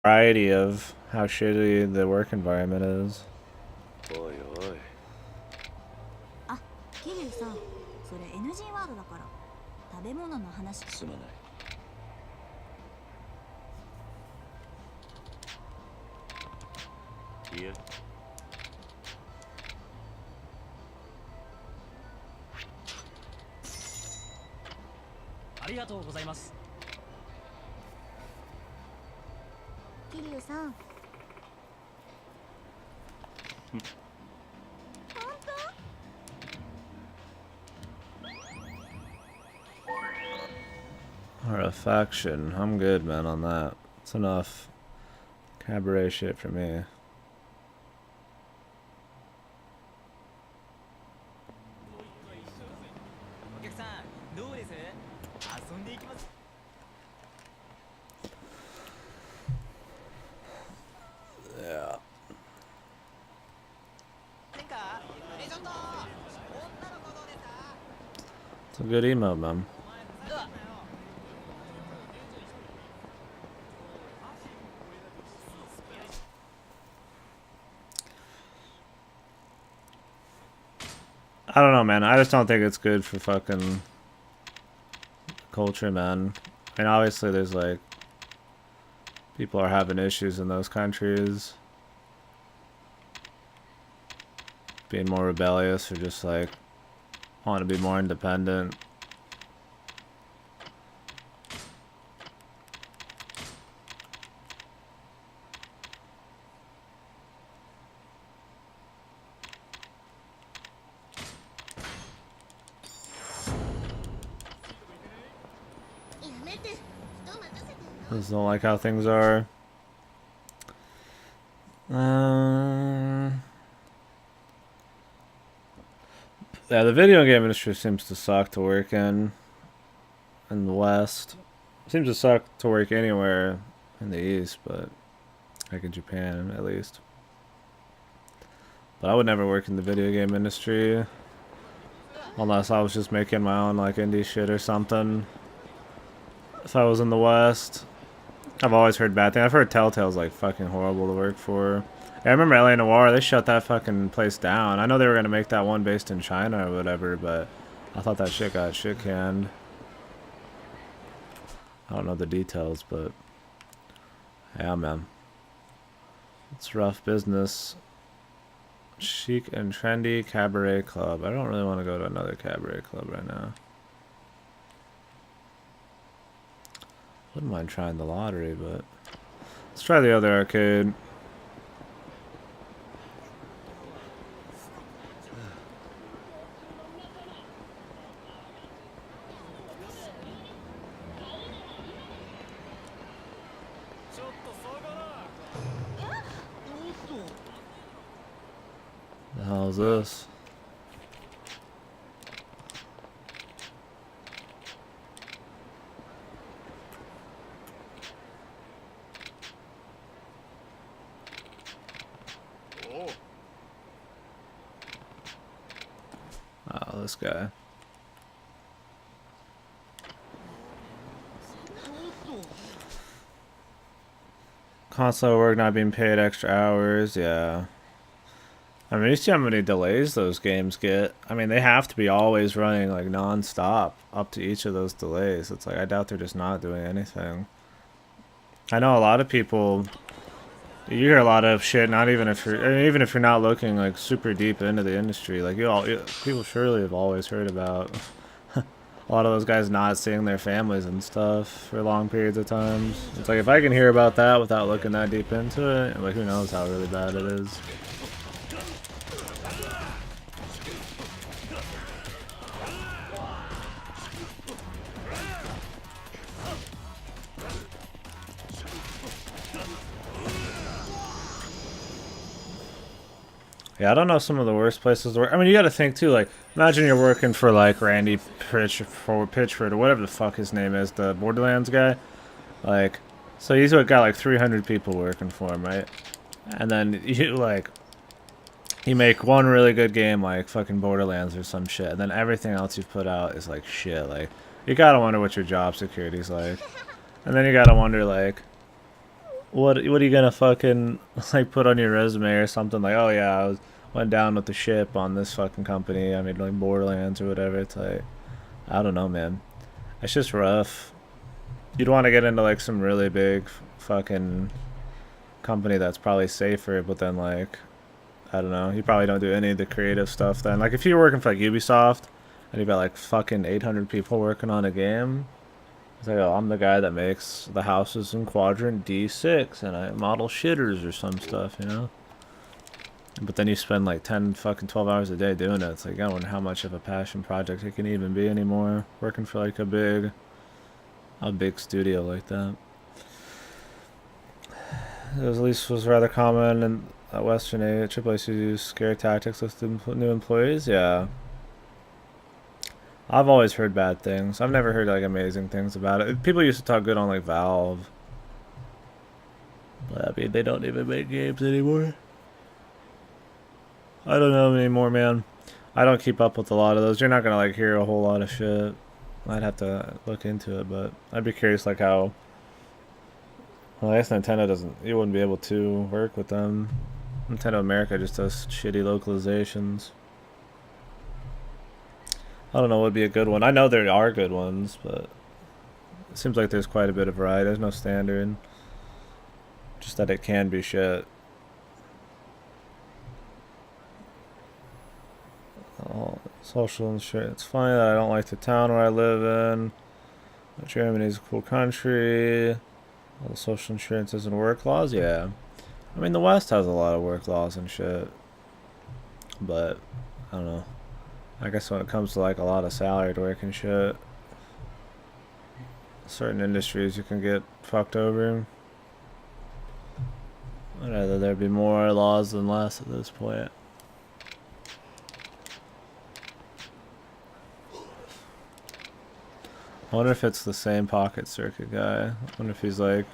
variety of how shitty the work environment is. おいおい。あ、桐生さん、それ NG ワードだから。食べ物の話。すまない。いや。ありがとうございます。桐生さん。Artifaction. I'm good, man, on that. It's enough cabaret shit for me. お客さん、どうです？遊んでいきます。Yeah. せんか？ねちょっと。女の子どうですか？ It's a good emote, man. I don't know, man. I just don't think it's good for fucking culture, man. I mean, obviously there's like people are having issues in those countries, being more rebellious or just like want to be more independent. Just don't like how things are. Yeah, the video game industry seems to suck to work in the West. It seems to suck to work anywhere in the East, but like in Japan at least. But I would never work in the video game industry unless I was just making my own like indie shit or something. If I was in the West, I've always heard bad things. I've heard Telltale's like fucking horrible to work for. I remember LA Noire, they shut that fucking place down. I know they were gonna make that one based in China or whatever, but I thought that shit got shit canned. I don't know the details, but yeah, man. It's rough business. Chic and trendy cabaret club. I don't really want to go to another cabaret club right now. Wouldn't mind trying the lottery, but let's try the other arcade. The hell is this? Oh, this guy. Console work not being paid extra hours, yeah. I mean, you see how many delays those games get. I mean, they have to be always running like non-stop up to each of those delays. It's like, I doubt they're just not doing anything. I know a lot of people, you hear a lot of shit, not even if you're, I mean, even if you're not looking like super deep into the industry, like people surely have always heard about a lot of those guys not seeing their families and stuff for long periods of times. It's like, if I can hear about that without looking that deep into it, like, who knows how really bad it is. Yeah, I don't know some of the worst places to work. I mean, you got to think too. Like, imagine you're working for like Randy Pitchford or whatever the fuck his name is, the Borderlands guy. Like, so he's got like 300 people working for him, right? And then you like, you make one really good game like fucking Borderlands or some shit, and then everything else you've put out is like shit. Like, you gotta wonder what your job security's like, and then you gotta wonder like, what are you gonna fucking like put on your resume or something like, oh yeah, went down with the ship on this fucking company. I mean, like Borderlands or whatever. It's like, I don't know, man. It's just rough. You'd want to get into like some really big fucking company that's probably safer, but then like, I don't know, you probably don't do any of the creative stuff then. Like if you're working for like Ubisoft and you've got like fucking 800 people working on a game, it's like, oh, I'm the guy that makes the houses in quadrant D6 and I model shitters or some stuff, you know? But then you spend like 10 fucking 12 hours a day doing it. It's like, I wonder how much of a passion project it can even be anymore. Working for like a big studio like that. It was, at least was rather common in Western AAA to use scare tactics with new employees. Yeah. I've always heard bad things. I've never heard like amazing things about it. People used to talk good on like Valve. But I mean, they don't even make games anymore. I don't know anymore, man. I don't keep up with a lot of those. You're not gonna like hear a whole lot of shit. I'd have to look into it, but I'd be curious like how. Well, I guess Nintendo doesn't. You wouldn't be able to work with them. Nintendo America just does shitty localizations. I don't know what would be a good one. I know there are good ones, but it seems like there's quite a bit of variety. There's no standard. Just that it can be shit. Oh, social insurance. It's funny that I don't like the town where I live in. Germany's a cool country. All the social insurances and work laws, yeah. I mean, the West has a lot of work laws and shit. But, I don't know. I guess when it comes to like a lot of salaried work and shit, certain industries you can get fucked over. I'd rather there be more laws than less at this point. I wonder if it's the same pocket circuit guy. I wonder if he's like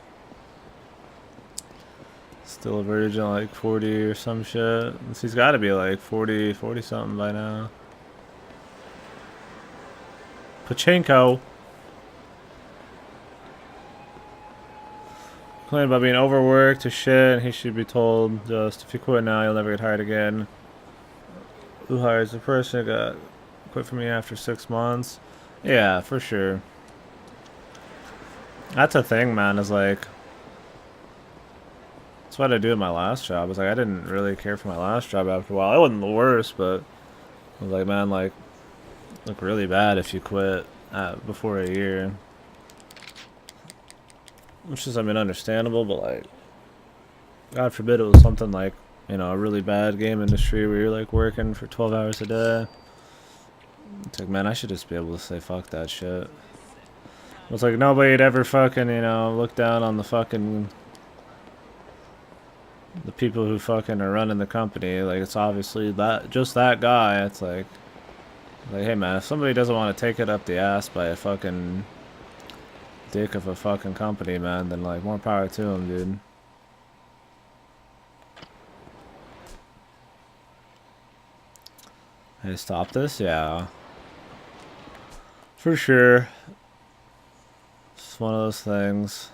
still a virgin, like 40 or some shit. He's got to be like 40 something by now. Pachinko. Complaining about being overworked to shit, and he should be told just, if you quit now, you'll never get hired again. Who hires the person who got quit from me after 6 months? Yeah, for sure. That's a thing, man, is like, that's what I do at my last job. It's like, I didn't really care for my last job after a while. It wasn't the worst, but I was like, man, like, look really bad if you quit before a year. Which is, I mean, understandable, but like, God forbid it was something like, you know, a really bad game industry where you're like working for 12 hours a day. It's like, man, I should just be able to say fuck that shit. It's like nobody'd ever fucking, you know, look down on the fucking, the people who fucking are running the company. Like, it's obviously that, just that guy. It's like, hey man, if somebody doesn't want to take it up the ass by a fucking dick of a fucking company, man, then like, more power to him, dude. Hey, stop this? Yeah. For sure. It's one of those things.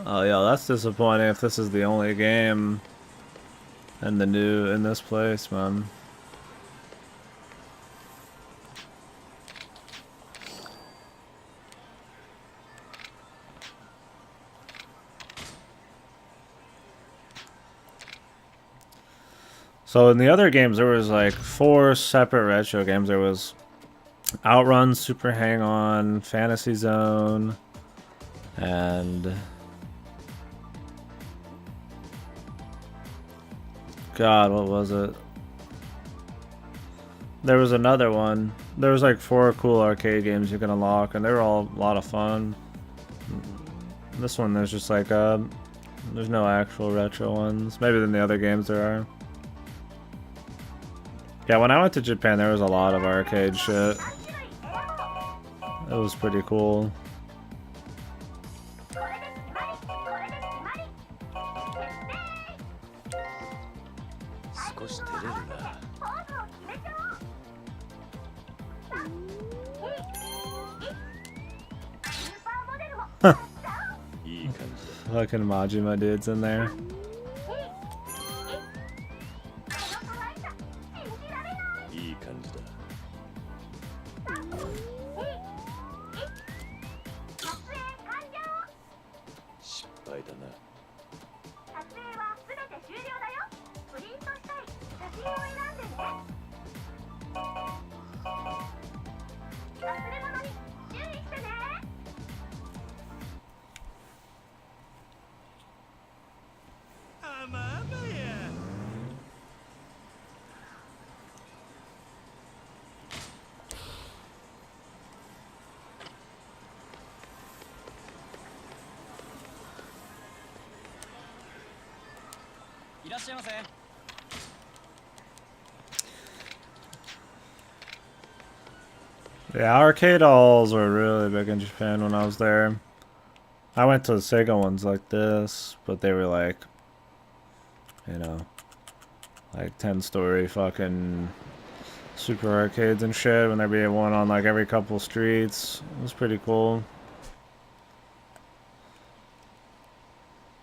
Oh yeah, that's disappointing if this is the only game in this place, man. So in the other games, there was like 4 separate retro games. There was Outrun, Super Hang-On, Fantasy Zone, and God, what was it? There was another one. There was like 4 cool arcade games you can unlock, and they were all a lot of fun. This one, there's just like there's no actual retro ones. Maybe in the other games there are. Yeah, when I went to Japan, there was a lot of arcade shit. It was pretty cool. 少し照れるな。いい感じだ。 Fucking Majima dudes in there. いい感じだ。失敗だな。撮影は全て終了だよ。プリントしたい写真を選んでね。忘れ物に注意してね。あまあまや。いらっしゃいませ。 Yeah, arcade halls were really big in Japan when I was there. I went to the Sega ones like this, but they were like, you know, like 10-story fucking super arcades and shit, when there'd be one on like every couple streets. It was pretty cool.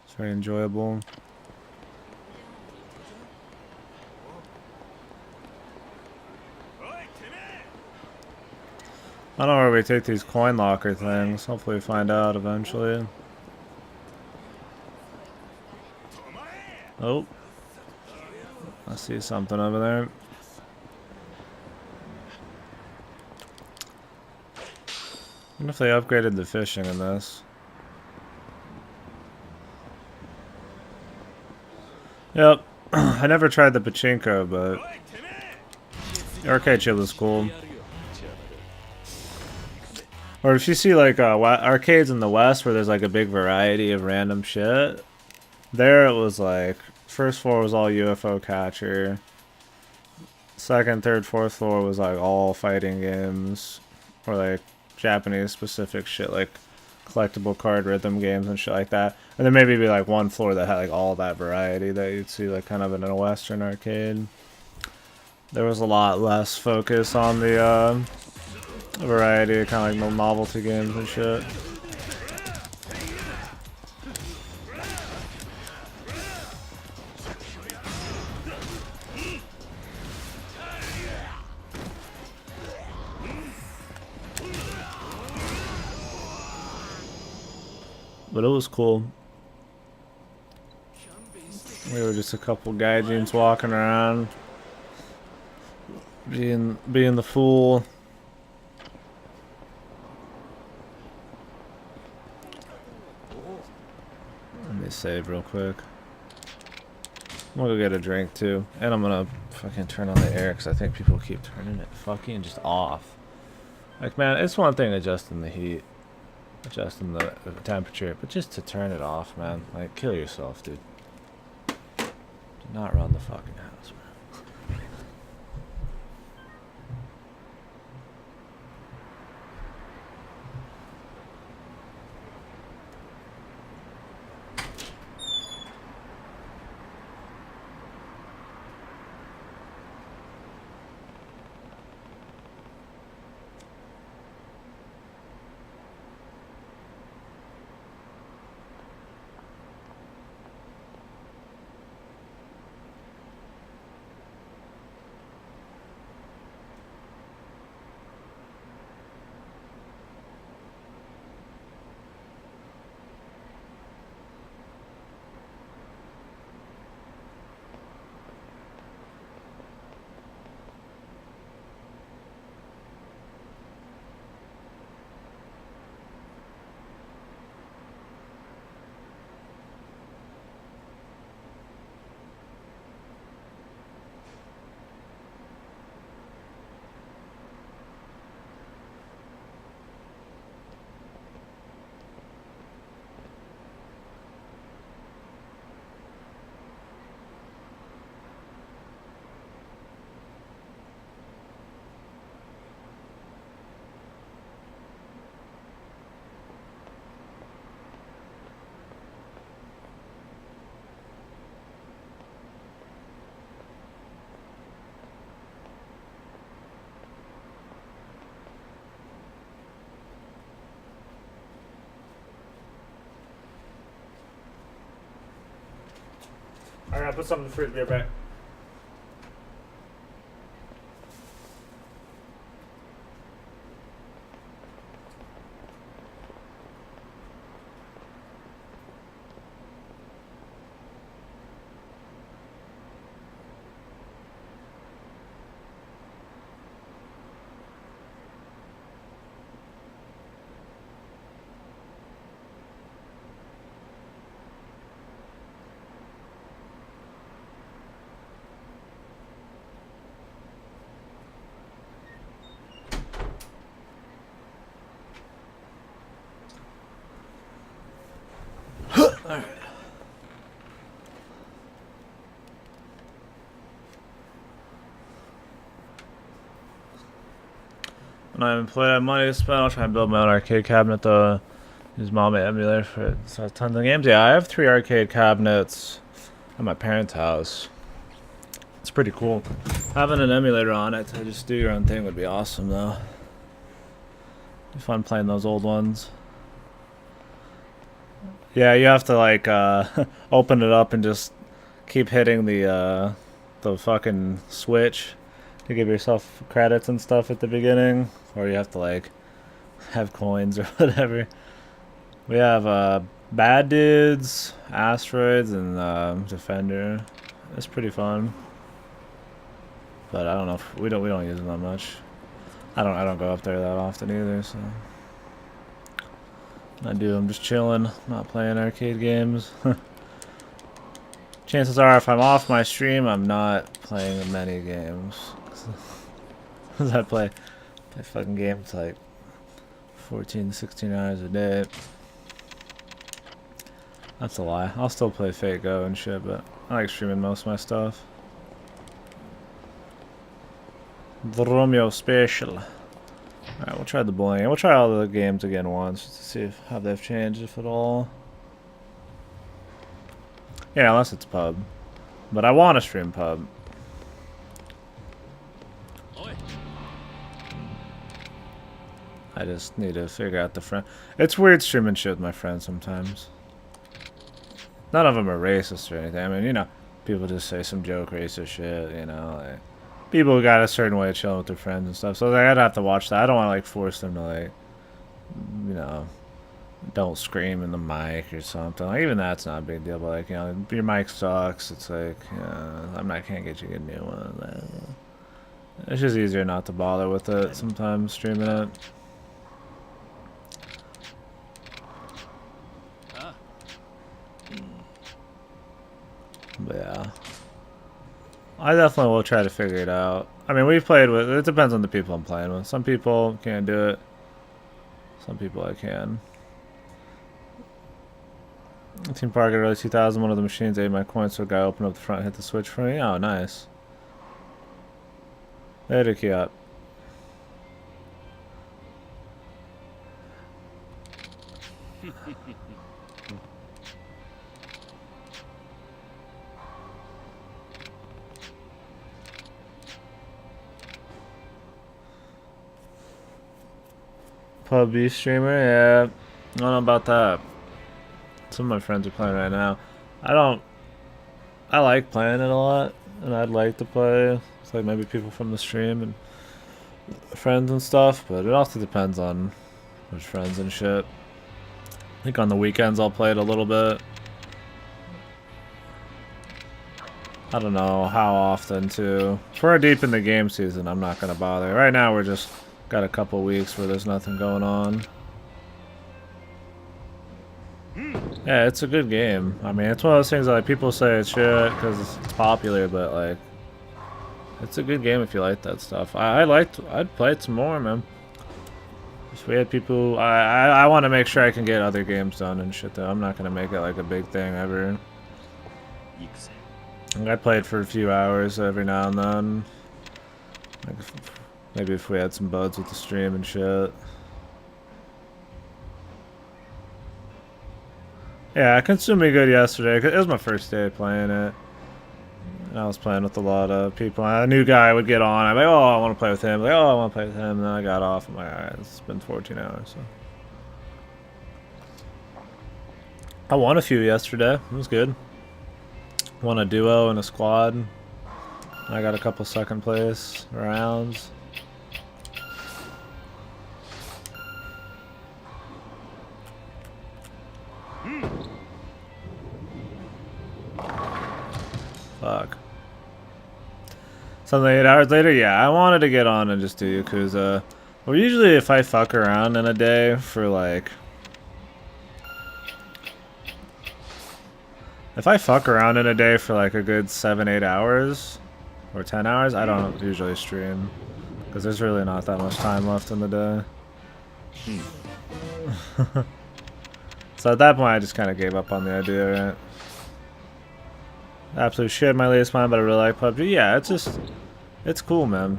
It's very enjoyable. I don't know where we take these coin locker things. Hopefully we find out eventually. Oh. I see something over there. I wonder if they upgraded the fishing in this. Yep. I never tried the pachinko, but the arcade shit was cool. Or if you see like arcades in the West where there's like a big variety of random shit, there it was like, first floor was all UFO catcher. Second, third, fourth floor was like all fighting games. Or like Japanese specific shit like collectible card rhythm games and shit like that. And then maybe be like one floor that had like all that variety that you'd see like kind of in a Western arcade. There was a lot less focus on the variety of kind of like novelty games and shit. But it was cool. We were just a couple gaijins walking around, being the fool. Let me save real quick. I'm gonna go get a drink too, and I'm gonna fucking turn on the air because I think people keep turning it fucking just off. Like, man, it's one thing adjusting the heat, adjusting the temperature, but just to turn it off, man, like, kill yourself, dude. Do not run the fucking house, man. I gotta put something in the fridge. Be right back. When I haven't played, I have money to spend. I'll try and build my own arcade cabinet though. Use mom emulator for it. So tons of games. Yeah, I have 3 arcade cabinets at my parents' house. It's pretty cool. Having an emulator on it to just do your own thing would be awesome though. Be fun playing those old ones. Yeah, you have to like open it up and just keep hitting the fucking switch to give yourself credits and stuff at the beginning, or you have to like have coins or whatever. We have Bad Dudes, Asteroids, and Defender. It's pretty fun, but I don't know if we don't use them that much. I don't go up there that often either, so I'm just chilling, not playing arcade games. Chances are, if I'm off my stream, I'm not playing many games. Cause I play fucking games like 14, 16 hours a day. That's a lie. I'll still play Fate Go and shit, but I like streaming most of my stuff. The Romeo Special. Alright, we'll try the bowling. We'll try all the games again once just to see how they've changed, if at all. Yeah, unless it's pub. But I want to stream pub. I just need to figure out the friend. It's weird streaming shit with my friends sometimes. None of them are racist or anything. I mean, you know, people just say some joke racist shit, you know. Like, people got a certain way of chilling with their friends and stuff. So like, I'd have to watch that. I don't want to like force them to like, you know, don't scream in the mic or something. Like, even that's not a big deal. But like, you know, your mic sucks. It's like, can't get you a new one. It's just easier not to bother with it sometimes streaming it. But yeah, I definitely will try to figure it out. I mean, we've played with, it depends on the people I'm playing with. Some people can't do it. Some people I can. Team Park at early 2000, one of the machines ate my coins, so a guy opened up the front and hit the switch for me. Oh, nice. Later, Kiat. PUBG streamer, yeah. I don't know about that. Some of my friends are playing right now. I like playing it a lot, and I'd like to play. It's like maybe people from the stream and friends and stuff, but it also depends on which friends and shit. I think on the weekends I'll play it a little bit. I don't know how often too. If we're deep in the game season, I'm not gonna bother. Right now we're just got a couple weeks where there's nothing going on. Yeah, it's a good game. I mean, it's one of those things that like, people say it's shit because it's popular, but like, it's a good game if you like that stuff. I'd play it some more, man. If we had people, I want to make sure I can get other games done and shit though. I'm not gonna make it like a big thing ever. I play it for a few hours every now and then. Like, maybe if we had some buds with the stream and shit. Yeah, I consumed me good yesterday. 'Cause it was my first day playing it. And I was playing with a lot of people. A new guy would get on. I'm like, oh, I want to play with him. Like, oh, I want to play with him. And then I got off. I'm like, alright, it's been 14 hours. So I won a few yesterday. It was good. Won a duo and a squad. I got a couple second place rounds. Fuck. Something 8 hours later? Yeah, I wanted to get on and just do Yakuza. Well, usually if I fuck around in a day for like... If I fuck around in a day for like a good 7-8 hours, or 10 hours, I don't usually stream. Because there's really not that much time left in the day. So at that point I just kind of gave up on the idea, right? Absolute shit, my latest mind, but I really like PUBG. Yeah, it's just... It's cool, man.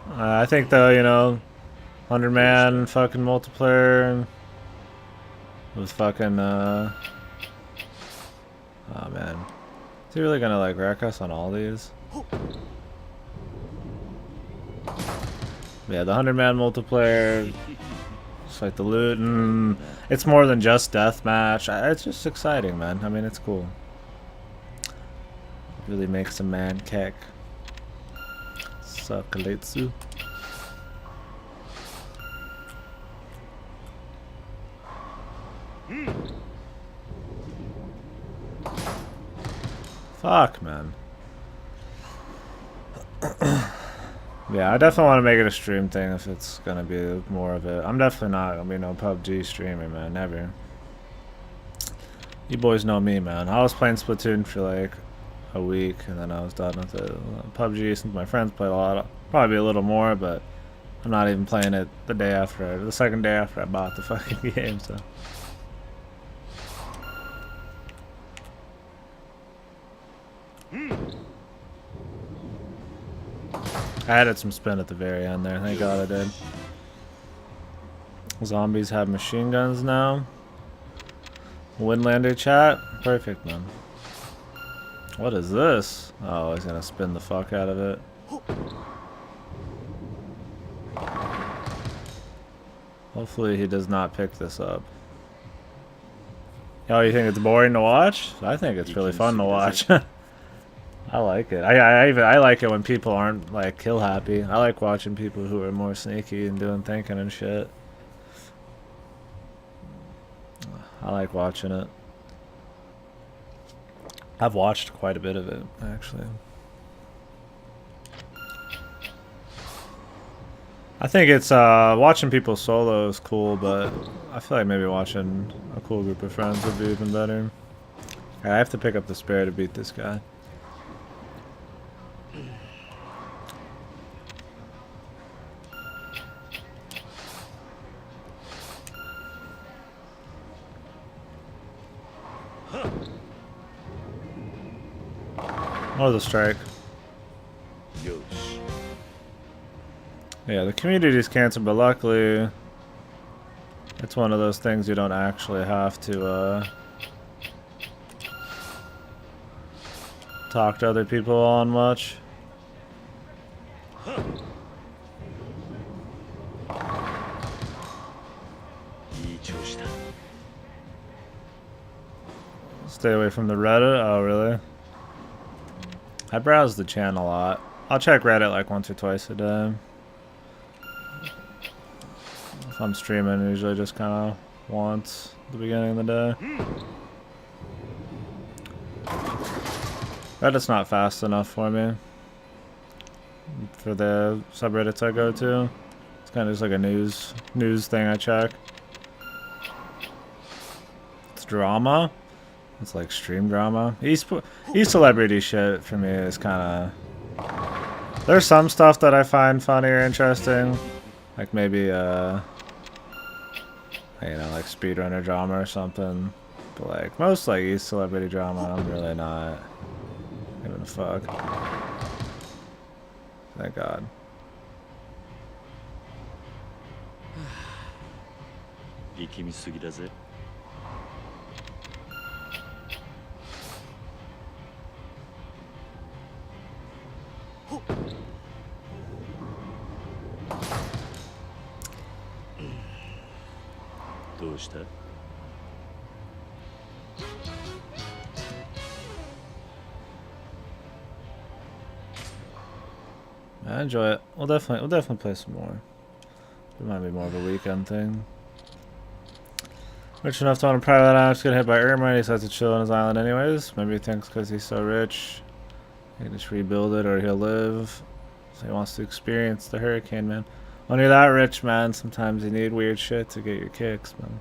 I think though, you know, 100-man fucking multiplayer with fucking, oh man. Is he really gonna like wreck us on all these? Yeah, the 100-man multiplayer, it's like the loot, and it's more than just deathmatch. It's just exciting, man. I mean, it's cool. Really makes a man kick. Sakaletsu. Fuck, man. Yeah, I definitely want to make it a stream thing if it's gonna be more of it. I'm definitely not gonna be no PUBG streamer, man. Never. You boys know me, man. I was playing Splatoon for like a week and then I was done with it. PUBG, since my friends play a lot, probably a little more, but I'm not even playing it the day after, the second day after I bought the fucking game, so. I added some spin at the very end there. Thank God I did. Zombies have machine guns now. Windlander chat. Perfect, man. What is this? Oh, he's gonna spin the fuck out of it. Hopefully he does not pick this up. Oh, you think it's boring to watch? I think it's really fun to watch. I like it. I like it when people aren't like kill happy. I like watching people who are more sneaky and doing thinking and shit. I like watching it. I've watched quite a bit of it, actually. I think it's watching people solo is cool, but I feel like maybe watching a cool group of friends would be even better. I have to pick up the spare to beat this guy. Oh, the strike. Yeah, the community is canceled, but luckily it's one of those things you don't actually have to talk to other people on much. Stay away from the Reddit? Oh, really? I browse the channel a lot. I'll check Reddit like once or twice a day. If I'm streaming, usually just kind of once at the beginning of the day. Reddit's not fast enough for me. For the subreddits I go to. It's kind of just like a news thing I check. It's drama. It's like stream drama. E-celebrity shit for me is kind of... There's some stuff that I find funny or interesting. Like maybe, you know, like speedrunner drama or something. But like, most like e-celebrity drama, I'm really not giving a fuck. Thank God. どうした？ I enjoy it. We'll definitely play some more. It might be more of a weekend thing. Rich enough to own a private island, just get hit by Irma, and he decides to chill on his island anyways. Maybe he thinks because he's so rich, he can just rebuild it or he'll live. So he wants to experience the hurricane, man. When you're that rich, man, sometimes you need weird shit to get your kicks, man.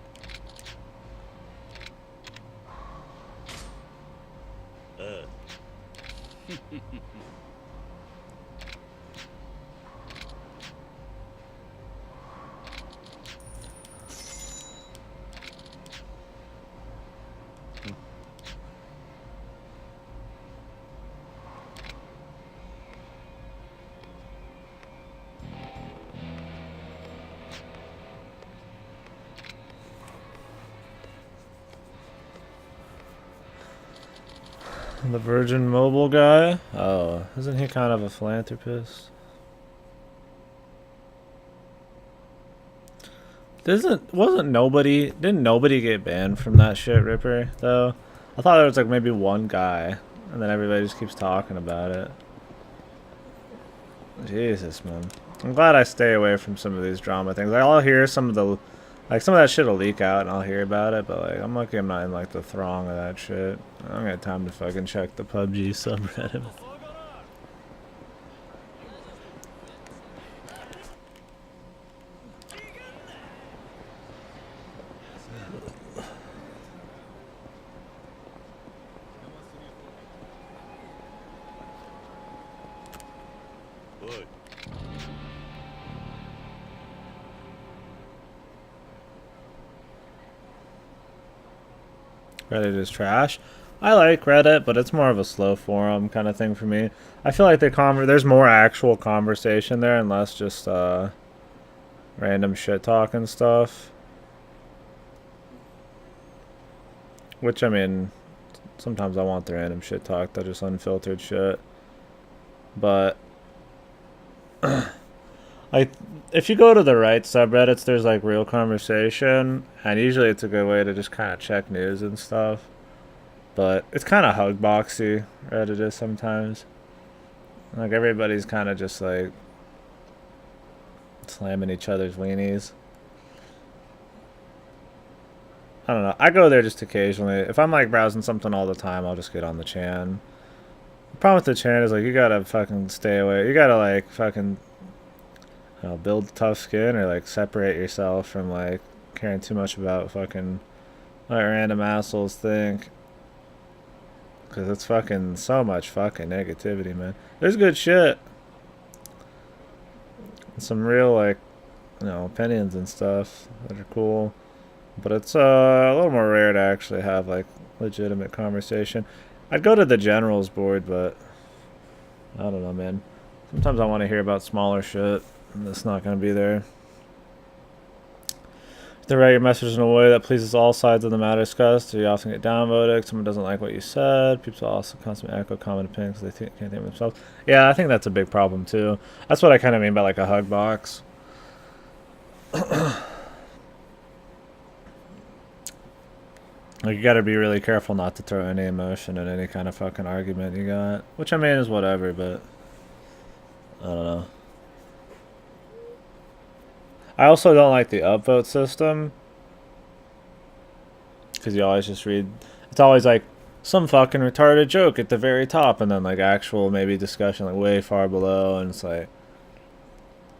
The Virgin Mobile guy? Oh, isn't he kind of a philanthropist? Didn't nobody get banned from that shit, Ripper, though? I thought there was like maybe one guy, and then everybody just keeps talking about it. Jesus, man. I'm glad I stay away from some of these drama things. Like, I'll hear some of the... Like, some of that shit will leak out and I'll hear about it, but, like, I'm lucky I'm not in, like, the throng of that shit. I don't got time to fucking check the PUBG subreddit. Reddit is trash. I like Reddit, but it's more of a slow forum kind of thing for me. I feel like there's more actual conversation there and less just random shit talk and stuff. Which, I mean, sometimes I want the random shit talk, that just unfiltered shit. But like, if you go to the right subreddits, there's like real conversation, and usually it's a good way to just kind of check news and stuff. But it's kind of hug boxy, Reddit is sometimes. Like, everybody's kind of just like slamming each other's weenies. I don't know. I go there just occasionally. If I'm like browsing something all the time, I'll just get on the chan. The problem with the chan is like you gotta fucking stay away. You gotta like fucking build tough skin or like separate yourself from like caring too much about fucking what random assholes think. Cause it's fucking so much fucking negativity, man. There's good shit. Some real like, opinions and stuff that are cool. But it's a little more rare to actually have like legitimate conversation. I'd go to the generals board, but I don't know, man. Sometimes I want to hear about smaller shit, and it's not going to be there. To write your message in a way that pleases all sides of the matter discussed, you often get downvoted. If someone doesn't like what you said, people also constantly echo common opinions because they can't think of themselves. Yeah, I think that's a big problem too. That's what I kind of mean by like a hug box. Like, you gotta be really careful not to throw any emotion in any kind of fucking argument you got. Which, I mean, is whatever, but I don't know. I also don't like the upvote system. Because you always just read... It's always like, some fucking retarded joke at the very top, and then like actual maybe discussion like way far below, and it's like...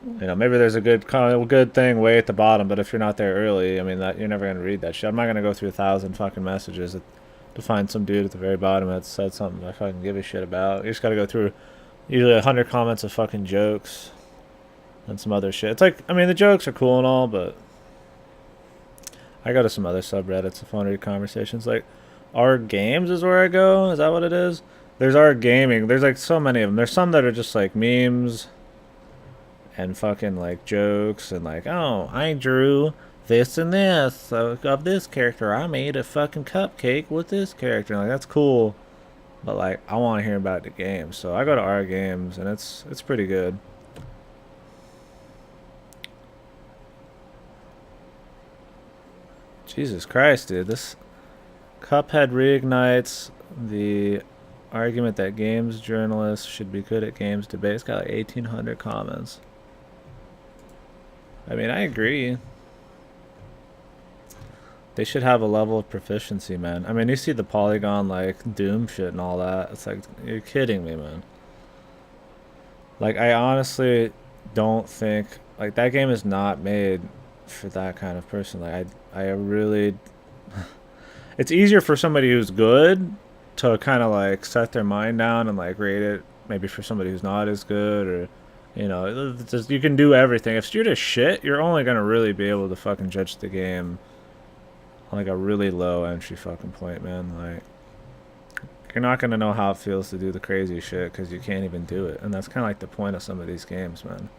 maybe there's a good thing way at the bottom, but if you're not there early, I mean, that you're never gonna read that shit. I'm not gonna go through 1,000 fucking messages to find some dude at the very bottom that said something I fucking give a shit about. You just gotta go through usually 100 comments of fucking jokes and some other shit. It's like, I mean, the jokes are cool and all, but I go to some other subreddits if I want to read conversations. Like, our games is where I go. Is that what it is? There's our gaming. There's like so many of them. There's some that are just like memes and fucking like jokes and like, oh, I drew this and this of this character. I made a fucking cupcake with this character. Like, that's cool, but like, I want to hear about the game, so I go to our games, and it's pretty good. Jesus Christ, dude. This Cuphead reignites the argument that games journalists should be good at games debate. It's got like 1,800 comments. I mean, I agree. They should have a level of proficiency, man. I mean, you see the Polygon, like, Doom shit and all that. It's like, you're kidding me, man. Like, I honestly don't think... Like, that game is not made for that kind of person. Like, I really... It's easier for somebody who's good to kind of, like, set their mind down and, like, rate it. Maybe for somebody who's not as good or... You know, just, you can do everything. If you're just shit, you're only going to really be able to fucking judge the game on like a really low entry fucking point, man. Like, you're not going to know how it feels to do the crazy shit because you can't even do it. And that's kind of like the point of some of these games, man.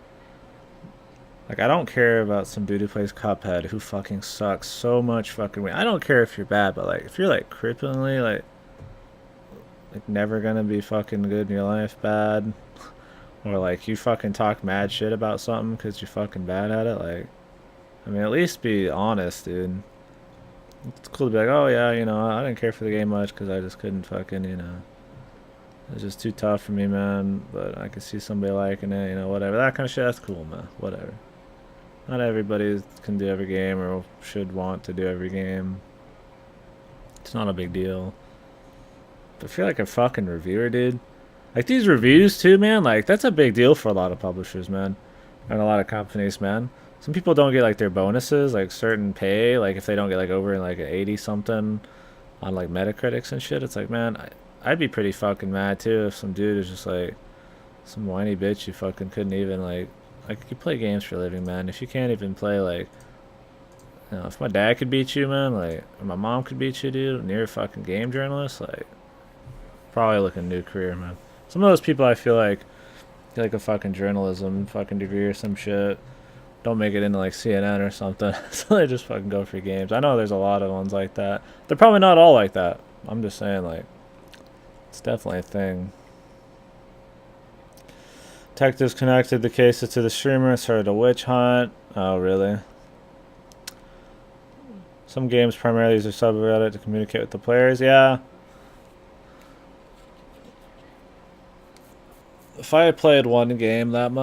Like, I don't care about some dude who plays Cuphead who fucking sucks so much fucking... I don't care if you're bad, but like, if you're like cripplingly, like never going to be fucking good in your life, bad... Or like you fucking talk mad shit about something because you're fucking bad at it. Like, I mean, at least be honest, dude. It's cool to be like, oh yeah, you know, I didn't care for the game much because I just couldn't fucking, you know, it was just too tough for me, man. But I could see somebody liking it, you know, whatever. That kind of shit, that's cool, man. Whatever. Not everybody can do every game or should want to do every game. It's not a big deal. But I feel like a fucking reviewer, dude. Like, these reviews, too, man, like, that's a big deal for a lot of publishers, man. And a lot of companies, man. Some people don't get, like, their bonuses, like, certain pay. Like, if they don't get, like, over, like, an 80-something on, like, Metacritics and shit. It's like, man, I'd be pretty fucking mad, too, if some dude is just, like, some whiny bitch you fucking couldn't even, like, you play games for a living, man. If you can't even play, like, you know, if my dad could beat you, man, like, or my mom could beat you, dude, and you're a fucking game journalist, like, probably looking a new career, man. Some of those people I feel like get like a fucking journalism fucking degree or some shit. Don't make it into like CNN or something. So they just fucking go for games. I know there's a lot of ones like that. They're probably not all like that. I'm just saying, like, it's definitely a thing. Tech disconnected the cases to the streamer, started a witch hunt. Oh, really? Some games primarily use their subreddit to communicate with the players. Yeah. If I had played one game that much,